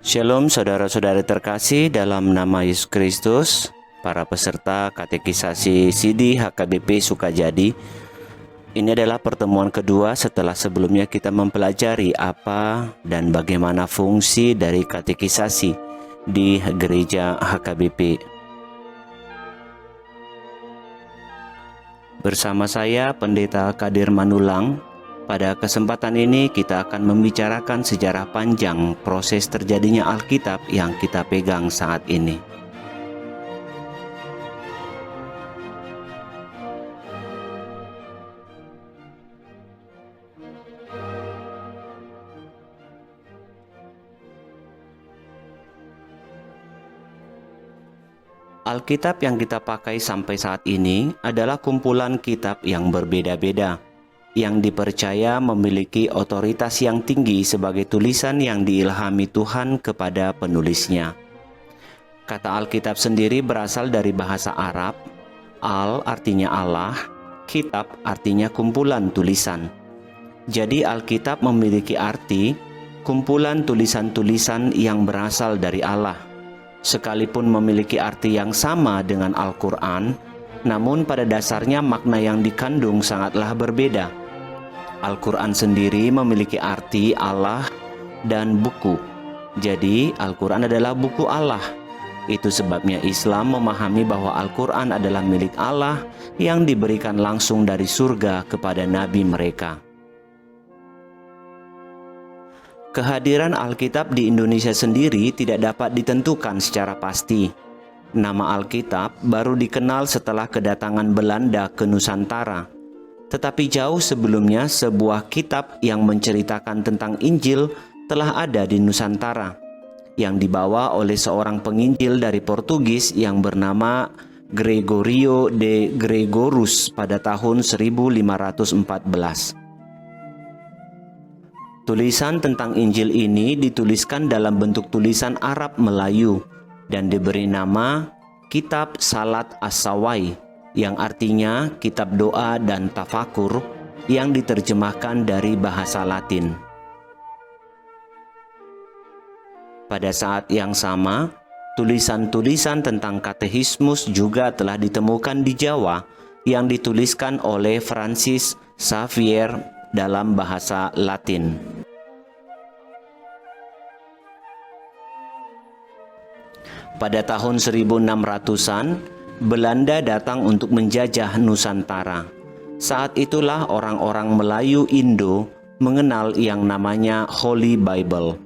Shalom saudara-saudari terkasih dalam nama Yesus Kristus, para peserta katekisasi CD HKBP Sukajadi. Ini adalah pertemuan kedua setelah sebelumnya kita mempelajari apa dan bagaimana fungsi dari katekisasi di gereja HKBP. Bersama saya Pendeta Kadir Manulang. Pada kesempatan ini kita akan membicarakan sejarah panjang proses terjadinya Alkitab yang kita pegang saat ini. Alkitab yang kita pakai sampai saat ini adalah kumpulan kitab yang berbeda-beda, yang dipercaya memiliki otoritas yang tinggi sebagai tulisan yang diilhami Tuhan kepada penulisnya. Kata Alkitab sendiri berasal dari bahasa Arab. Al artinya Allah, kitab artinya kumpulan tulisan. Jadi Alkitab memiliki arti kumpulan tulisan-tulisan yang berasal dari Allah. Sekalipun memiliki arti yang sama dengan Al-Quran, namun pada dasarnya makna yang dikandung sangatlah berbeda. Al-Quran sendiri memiliki arti Allah dan buku. Jadi Al-Quran adalah buku Allah. Itu sebabnya Islam memahami bahwa Al-Quran adalah milik Allah yang diberikan langsung dari surga kepada nabi mereka. Kehadiran Alkitab di Indonesia sendiri tidak dapat ditentukan secara pasti. Nama Alkitab baru dikenal setelah kedatangan Belanda ke Nusantara. Tetapi jauh sebelumnya sebuah kitab yang menceritakan tentang Injil telah ada di Nusantara, yang dibawa oleh seorang penginjil dari Portugis yang bernama Gregorio de Gregorus pada tahun 1514. Tulisan tentang Injil ini dituliskan dalam bentuk tulisan Arab Melayu dan diberi nama Kitab Salat As-Sawai, yang artinya kitab doa dan tafakur, yang diterjemahkan dari bahasa Latin. Pada saat yang sama, tulisan-tulisan tentang katekismus juga telah ditemukan di Jawa yang dituliskan oleh Francis Xavier dalam bahasa Latin. Pada tahun 1600-an, Belanda datang untuk menjajah Nusantara. Saat itulah orang-orang Melayu Indo mengenal yang namanya Holy Bible.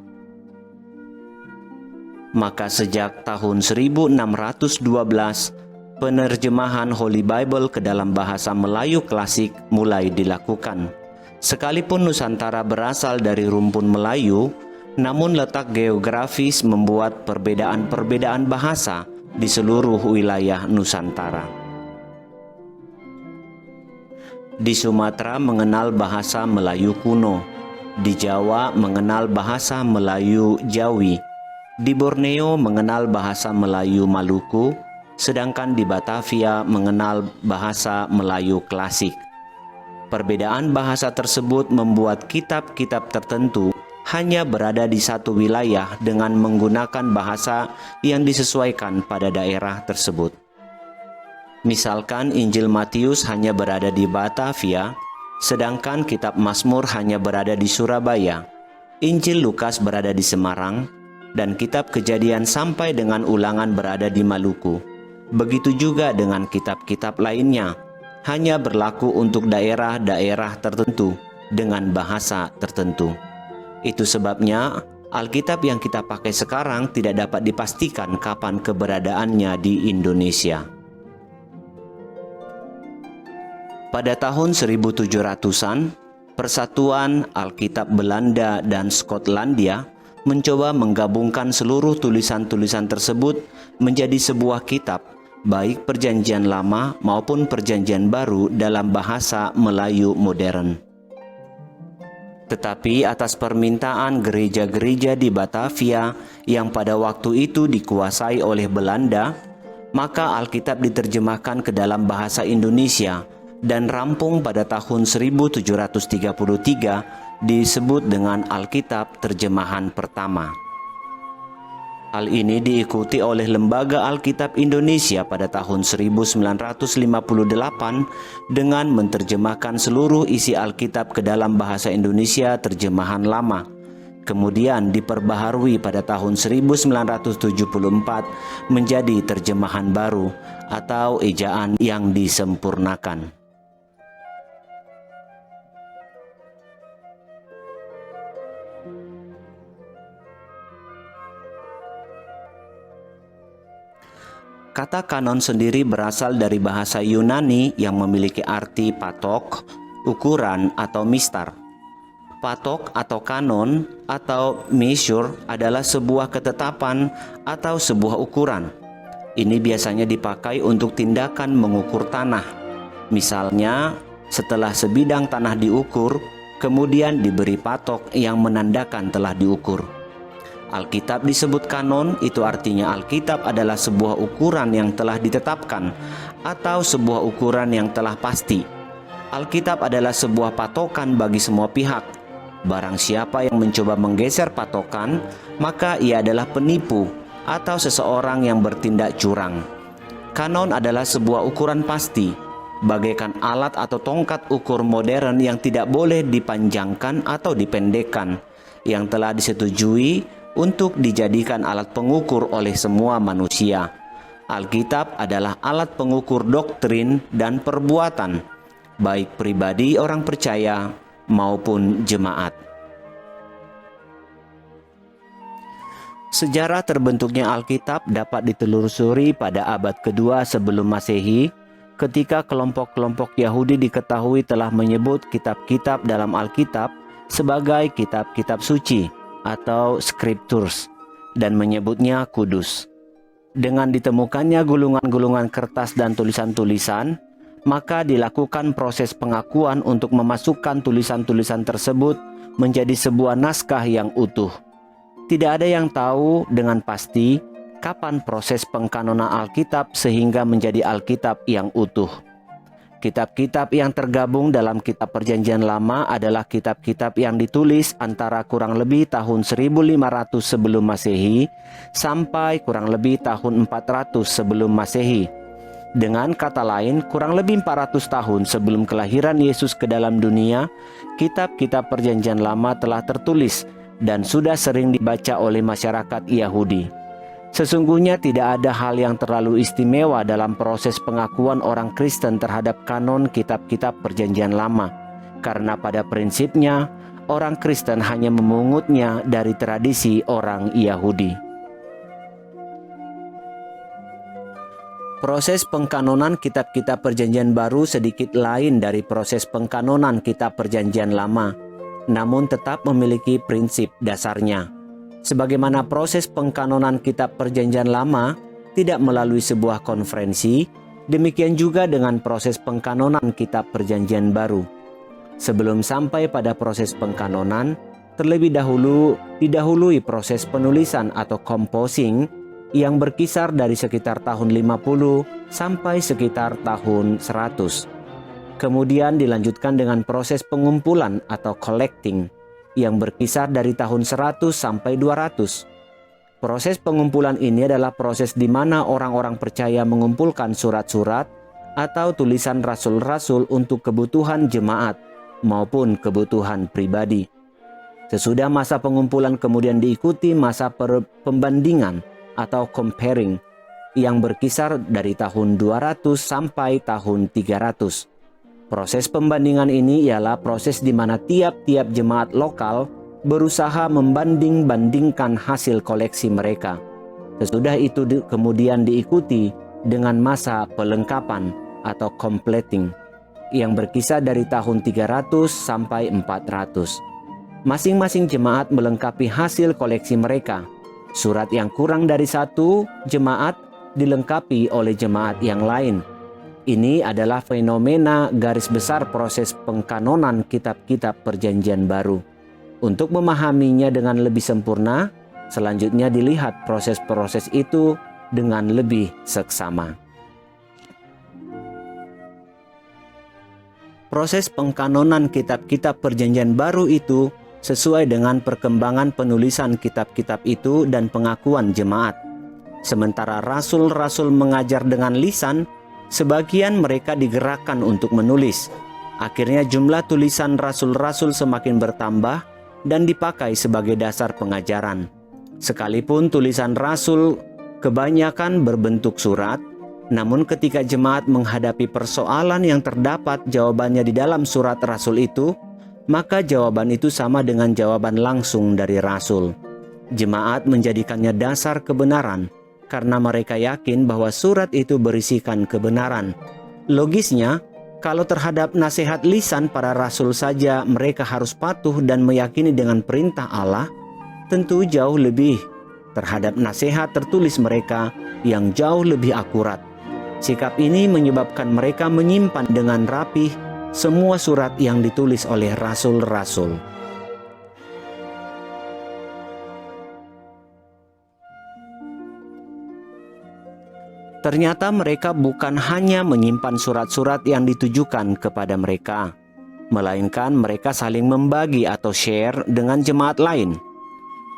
Maka sejak tahun 1612, penerjemahan Holy Bible ke dalam bahasa Melayu klasik mulai dilakukan. Sekalipun Nusantara berasal dari rumpun Melayu, namun letak geografis membuat perbedaan-perbedaan bahasa di seluruh wilayah Nusantara. Di Sumatera mengenal bahasa Melayu kuno, di Jawa mengenal bahasa Melayu Jawi, di Borneo mengenal bahasa Melayu Maluku, sedangkan di Batavia mengenal bahasa Melayu klasik. Perbedaan bahasa tersebut membuat kitab-kitab tertentu hanya berada di satu wilayah dengan menggunakan bahasa yang disesuaikan pada daerah tersebut. Misalkan Injil Matius hanya berada di Batavia, sedangkan kitab Mazmur hanya berada di Surabaya. Injil Lukas berada di Semarang, dan kitab Kejadian sampai dengan Ulangan berada di Maluku. Begitu juga dengan kitab-kitab lainnya, hanya berlaku untuk daerah-daerah tertentu dengan bahasa tertentu. Itu sebabnya Alkitab yang kita pakai sekarang tidak dapat dipastikan kapan keberadaannya di Indonesia. Pada tahun 1700-an, Persatuan Alkitab Belanda dan Skotlandia mencoba menggabungkan seluruh tulisan-tulisan tersebut menjadi sebuah kitab, baik Perjanjian Lama maupun Perjanjian Baru dalam bahasa Melayu modern. Tetapi atas permintaan gereja-gereja di Batavia yang pada waktu itu dikuasai oleh Belanda, maka Alkitab diterjemahkan ke dalam bahasa Indonesia dan rampung pada tahun 1733 disebut dengan Alkitab terjemahan pertama. Hal ini diikuti oleh Lembaga Alkitab Indonesia pada tahun 1958 dengan menerjemahkan seluruh isi Alkitab ke dalam bahasa Indonesia terjemahan lama. Kemudian diperbaharui pada tahun 1974 menjadi terjemahan baru atau ejaan yang disempurnakan. Kata kanon sendiri berasal dari bahasa Yunani yang memiliki arti patok, ukuran, atau mistar. Patok atau kanon atau measure adalah sebuah ketetapan atau sebuah ukuran. Ini biasanya dipakai untuk tindakan mengukur tanah. Misalnya, setelah sebidang tanah diukur, kemudian diberi patok yang menandakan telah diukur. Alkitab disebut kanon, itu artinya Alkitab adalah sebuah ukuran yang telah ditetapkan atau sebuah ukuran yang telah pasti. Alkitab adalah sebuah patokan bagi semua pihak. Barang siapa yang mencoba menggeser patokan, maka ia adalah penipu atau seseorang yang bertindak curang. Kanon adalah sebuah ukuran pasti, bagaikan alat atau tongkat ukur modern yang tidak boleh dipanjangkan atau dipendekkan, yang telah disetujui untuk dijadikan alat pengukur oleh semua manusia. Alkitab adalah alat pengukur doktrin dan perbuatan, baik pribadi orang percaya maupun jemaat. Sejarah terbentuknya Alkitab dapat ditelusuri pada abad kedua sebelum Masehi, ketika kelompok-kelompok Yahudi diketahui telah menyebut kitab-kitab dalam Alkitab sebagai kitab-kitab suci atau scriptures dan menyebutnya kudus. Dengan ditemukannya gulungan-gulungan kertas dan tulisan-tulisan, maka dilakukan proses pengakuan untuk memasukkan tulisan-tulisan tersebut menjadi sebuah naskah yang utuh. Tidak ada yang tahu dengan pasti kapan proses pengkanonan Alkitab sehingga menjadi Alkitab yang utuh. Kitab-kitab yang tergabung dalam Kitab Perjanjian Lama adalah kitab-kitab yang ditulis antara kurang lebih tahun 1500 sebelum Masehi sampai kurang lebih tahun 400 sebelum Masehi. Dengan kata lain, kurang lebih 400 tahun sebelum kelahiran Yesus ke dalam dunia, kitab-kitab Perjanjian Lama telah tertulis dan sudah sering dibaca oleh masyarakat Yahudi. Sesungguhnya tidak ada hal yang terlalu istimewa dalam proses pengakuan orang Kristen terhadap kanon kitab-kitab Perjanjian Lama, karena pada prinsipnya orang Kristen hanya memungutnya dari tradisi orang Yahudi. Proses pengkanonan kitab-kitab Perjanjian Baru sedikit lain dari proses pengkanonan kitab Perjanjian Lama, namun tetap memiliki prinsip dasarnya. Sebagaimana proses pengkanonan kitab Perjanjian Lama tidak melalui sebuah konferensi, demikian juga dengan proses pengkanonan kitab Perjanjian Baru. Sebelum sampai pada proses pengkanonan, terlebih dahulu didahului proses penulisan atau composing yang berkisar dari sekitar tahun 50 sampai sekitar tahun 100. Kemudian dilanjutkan dengan proses pengumpulan atau collecting yang berkisar dari tahun 100 sampai 200. Proses pengumpulan ini adalah proses di mana orang-orang percaya mengumpulkan surat-surat atau tulisan rasul-rasul untuk kebutuhan jemaat maupun kebutuhan pribadi. Sesudah masa pengumpulan kemudian diikuti masa pembandingan atau comparing yang berkisar dari tahun 200 sampai tahun 300. Proses pembandingan ini ialah proses di mana tiap-tiap jemaat lokal berusaha membanding-bandingkan hasil koleksi mereka. Sesudah itu kemudian diikuti dengan masa pelengkapan atau completing yang berkisar dari tahun 300 sampai 400. Masing-masing jemaat melengkapi hasil koleksi mereka. Surat yang kurang dari satu jemaat dilengkapi oleh jemaat yang lain. Ini adalah fenomena garis besar proses pengkanonan kitab-kitab Perjanjian Baru. Untuk memahaminya dengan lebih sempurna, selanjutnya dilihat proses-proses itu dengan lebih seksama. Proses pengkanonan kitab-kitab Perjanjian Baru itu sesuai dengan perkembangan penulisan kitab-kitab itu dan pengakuan jemaat. Sementara rasul-rasul mengajar dengan lisan, sebagian mereka digerakkan untuk menulis. Akhirnya jumlah tulisan rasul-rasul semakin bertambah dan dipakai sebagai dasar pengajaran. Sekalipun tulisan rasul kebanyakan berbentuk surat, namun ketika jemaat menghadapi persoalan yang terdapat jawabannya di dalam surat rasul itu, maka jawaban itu sama dengan jawaban langsung dari rasul. Jemaat menjadikannya dasar kebenaran karena mereka yakin bahwa surat itu berisikan kebenaran. Logisnya, kalau terhadap nasihat lisan para rasul saja mereka harus patuh dan meyakini dengan perintah Allah, tentu jauh lebih terhadap nasihat tertulis mereka yang jauh lebih akurat. Sikap ini menyebabkan mereka menyimpan dengan rapih semua surat yang ditulis oleh rasul-rasul. Ternyata mereka bukan hanya menyimpan surat-surat yang ditujukan kepada mereka, melainkan mereka saling membagi atau share dengan jemaat lain.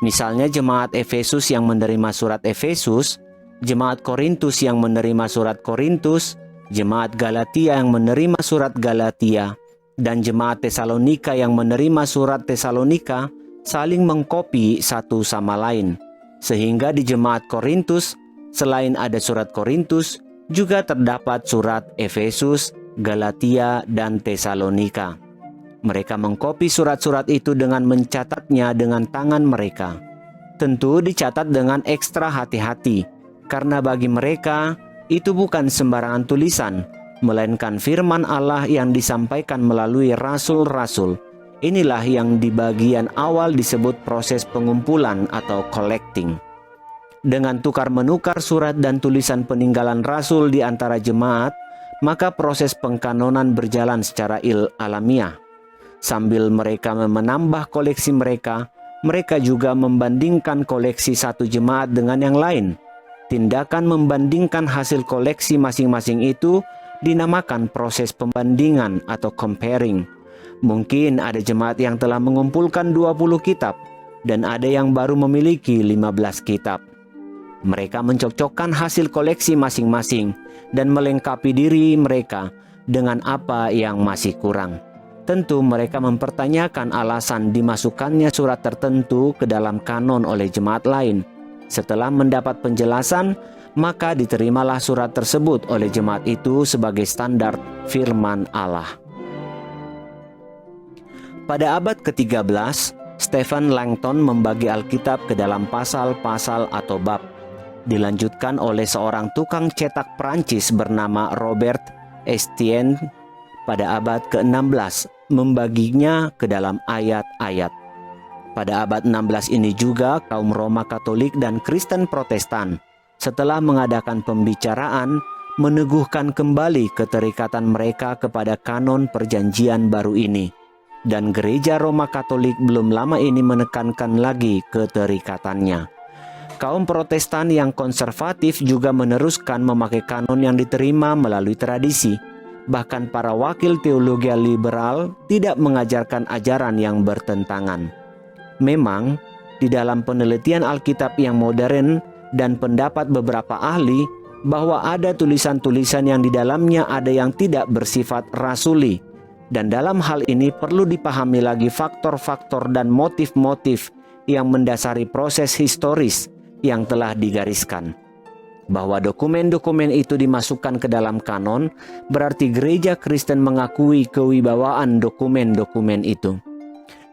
Misalnya jemaat Efesus yang menerima surat Efesus, jemaat Korintus yang menerima surat Korintus, jemaat Galatia yang menerima surat Galatia, dan jemaat Tesalonika yang menerima surat Tesalonika saling mengkopi satu sama lain. Sehingga di jemaat Korintus, selain ada surat Korintus, juga terdapat surat Efesus, Galatia, dan Tesalonika. Mereka mengkopi surat-surat itu dengan mencatatnya dengan tangan mereka. Tentu dicatat dengan ekstra hati-hati, karena bagi mereka itu bukan sembarangan tulisan, melainkan firman Allah yang disampaikan melalui rasul-rasul. Inilah yang di bagian awal disebut proses pengumpulan atau collecting. Dengan tukar-menukar surat dan tulisan peninggalan rasul di antara jemaat, maka proses pengkanonan berjalan secara alamiah. Sambil mereka menambah koleksi mereka, mereka juga membandingkan koleksi satu jemaat dengan yang lain. Tindakan membandingkan hasil koleksi masing-masing itu dinamakan proses pembandingan atau comparing. Mungkin ada jemaat yang telah mengumpulkan 20 kitab dan ada yang baru memiliki 15 kitab. Mereka mencocokkan hasil koleksi masing-masing dan melengkapi diri mereka dengan apa yang masih kurang. Tentu mereka mempertanyakan alasan dimasukkannya surat tertentu ke dalam kanon oleh jemaat lain. Setelah mendapat penjelasan, maka diterimalah surat tersebut oleh jemaat itu sebagai standar firman Allah. Pada abad ke-13, Stephen Langton membagi Alkitab ke dalam pasal-pasal atau bab. Dilanjutkan oleh seorang tukang cetak Prancis bernama Robert Estienne pada abad ke-16, membaginya ke dalam ayat-ayat. Pada abad 16 ini juga kaum Roma Katolik dan Kristen Protestan setelah mengadakan pembicaraan meneguhkan kembali keterikatan mereka kepada kanon perjanjian baru ini. Dan gereja Roma Katolik belum lama ini menekankan lagi keterikatannya. Kaum Protestan yang konservatif juga meneruskan memakai kanon yang diterima melalui tradisi. Bahkan para wakil teologi liberal tidak mengajarkan ajaran yang bertentangan. Memang, di dalam penelitian Alkitab yang modern dan pendapat beberapa ahli bahwa ada tulisan-tulisan yang di dalamnya ada yang tidak bersifat rasuli. Dan dalam hal ini perlu dipahami lagi faktor-faktor dan motif-motif yang mendasari proses historis yang telah digariskan. Bahwa dokumen-dokumen itu dimasukkan ke dalam kanon, berarti gereja Kristen mengakui kewibawaan dokumen-dokumen itu.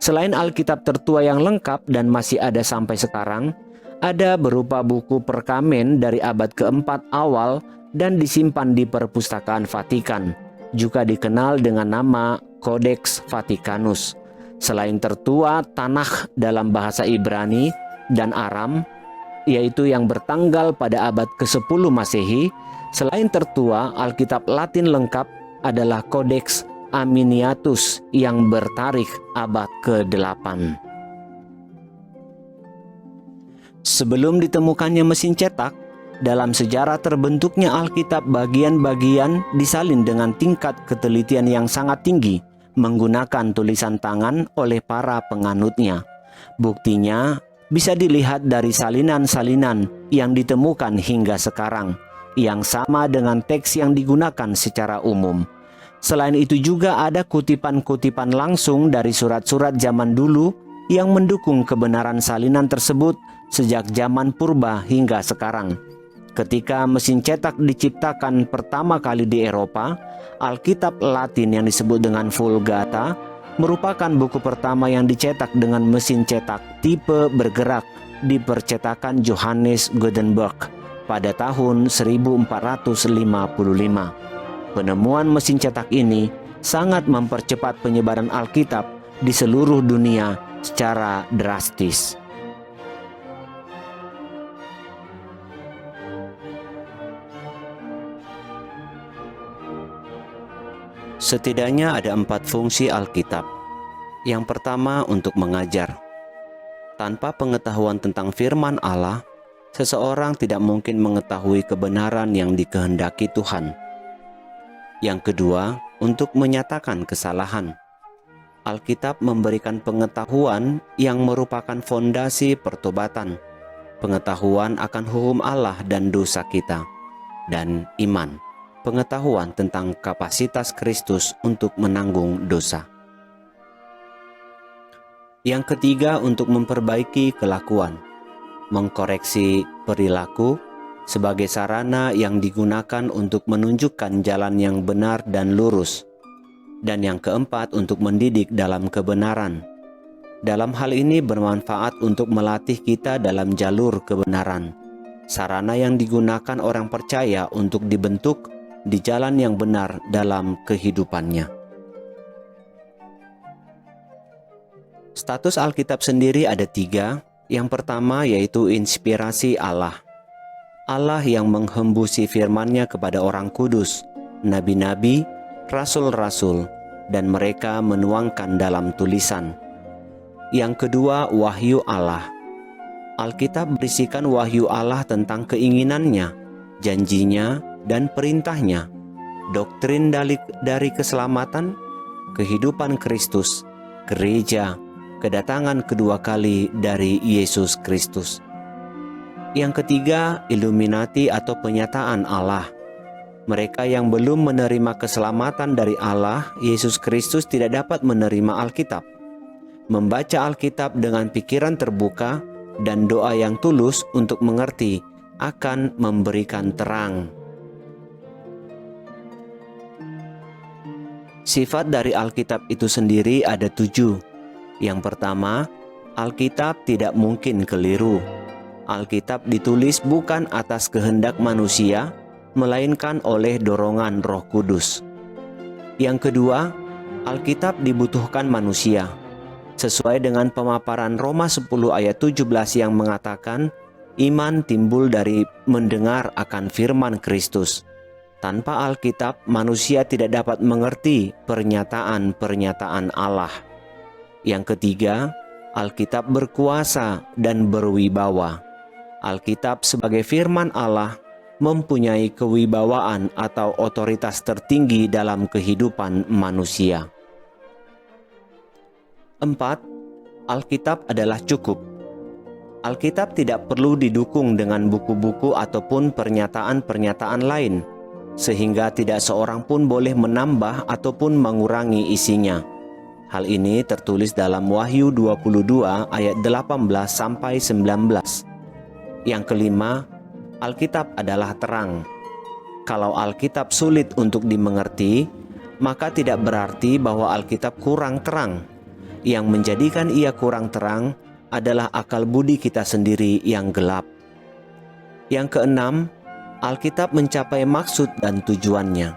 Selain Alkitab tertua yang lengkap dan masih ada sampai sekarang, ada berupa buku perkamen dari abad keempat awal dan disimpan di Perpustakaan Vatikan, juga dikenal dengan nama Codex Vaticanus. Selain tertua, Tanakh dalam bahasa Ibrani dan Aram, yaitu yang bertanggal pada abad ke-10 Masehi. Selain tertua, Alkitab Latin lengkap adalah Codex Aminiatus yang bertarikh abad ke-8. Sebelum ditemukannya mesin cetak, dalam sejarah terbentuknya Alkitab bagian-bagian disalin dengan tingkat ketelitian yang sangat tinggi, menggunakan tulisan tangan oleh para penganutnya. Buktinya bisa dilihat dari salinan-salinan yang ditemukan hingga sekarang, yang sama dengan teks yang digunakan secara umum. Selain itu juga ada kutipan-kutipan langsung dari surat-surat zaman dulu yang mendukung kebenaran salinan tersebut sejak zaman purba hingga sekarang. Ketika mesin cetak diciptakan pertama kali di Eropa, Alkitab Latin yang disebut dengan Vulgata merupakan buku pertama yang dicetak dengan mesin cetak tipe bergerak di percetakan Johannes Gutenberg pada tahun 1455. Penemuan mesin cetak ini sangat mempercepat penyebaran Alkitab di seluruh dunia secara drastis. Setidaknya ada 4 fungsi Alkitab. Yang pertama, untuk mengajar. Tanpa pengetahuan tentang firman Allah, seseorang tidak mungkin mengetahui kebenaran yang dikehendaki Tuhan. Yang kedua, untuk menyatakan kesalahan. Alkitab memberikan pengetahuan yang merupakan fondasi pertobatan, pengetahuan akan hukum Allah dan dosa kita, dan iman, pengetahuan tentang kapasitas Kristus untuk menanggung dosa. Yang ketiga, untuk memperbaiki kelakuan, mengkoreksi perilaku sebagai sarana yang digunakan untuk menunjukkan jalan yang benar dan lurus. Dan yang keempat, untuk mendidik dalam kebenaran. Dalam hal ini bermanfaat untuk melatih kita dalam jalur kebenaran, sarana yang digunakan orang percaya untuk dibentuk di jalan yang benar dalam kehidupannya. Status Alkitab sendiri ada 3. Yang pertama yaitu inspirasi Allah. Allah yang menghembusi firman-Nya kepada orang kudus, nabi-nabi, rasul-rasul, dan mereka menuangkan dalam tulisan. Yang kedua, wahyu Allah. Alkitab berisikan wahyu Allah tentang keinginannya, janjinya, dan perintahnya, doktrin dari keselamatan, kehidupan Kristus, gereja, kedatangan kedua kali dari Yesus Kristus. Yang ketiga, Illuminati atau penyataan Allah. Mereka yang belum menerima keselamatan dari Allah, Yesus Kristus, tidak dapat menerima Alkitab. Membaca Alkitab dengan pikiran terbuka dan doa yang tulus untuk mengerti akan memberikan terang. Sifat dari Alkitab itu sendiri ada 7. Yang pertama, Alkitab tidak mungkin keliru. Alkitab ditulis bukan atas kehendak manusia, melainkan oleh dorongan Roh Kudus. Yang kedua, Alkitab dibutuhkan manusia. Sesuai dengan pemaparan Roma 10 ayat 17 yang mengatakan, iman timbul dari mendengar akan firman Kristus. Tanpa Alkitab, manusia tidak dapat mengerti pernyataan-pernyataan Allah. Yang ketiga, Alkitab berkuasa dan berwibawa. Alkitab sebagai firman Allah mempunyai kewibawaan atau otoritas tertinggi dalam kehidupan manusia. 4. Alkitab adalah cukup. Alkitab tidak perlu didukung dengan buku-buku ataupun pernyataan-pernyataan lain, sehingga tidak seorang pun boleh menambah ataupun mengurangi isinya. Hal ini tertulis dalam Wahyu 22 ayat 18 sampai 19. Yang kelima, Alkitab adalah terang. Kalau Alkitab sulit untuk dimengerti, maka tidak berarti bahwa Alkitab kurang terang. Yang menjadikan ia kurang terang adalah akal budi kita sendiri yang gelap. Yang keenam, Alkitab mencapai maksud dan tujuannya.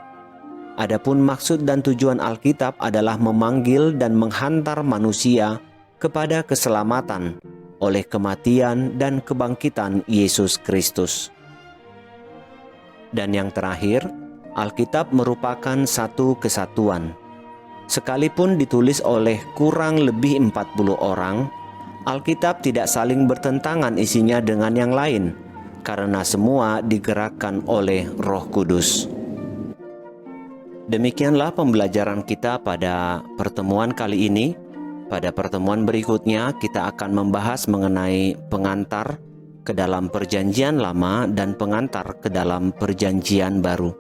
Adapun maksud dan tujuan Alkitab adalah memanggil dan menghantar manusia kepada keselamatan oleh kematian dan kebangkitan Yesus Kristus. Dan yang terakhir, Alkitab merupakan satu kesatuan. Sekalipun ditulis oleh kurang lebih 40 orang, Alkitab tidak saling bertentangan isinya dengan yang lain, karena semua digerakkan oleh Roh Kudus. Demikianlah pembelajaran kita pada pertemuan kali ini. Pada pertemuan berikutnya kita akan membahas mengenai pengantar ke dalam perjanjian lama dan pengantar ke dalam perjanjian baru.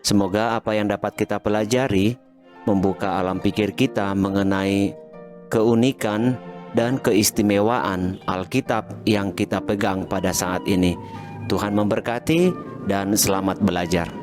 Semoga apa yang dapat kita pelajari membuka alam pikir kita mengenai keunikan dan keistimewaan Alkitab yang kita pegang pada saat ini. Tuhan memberkati dan selamat belajar.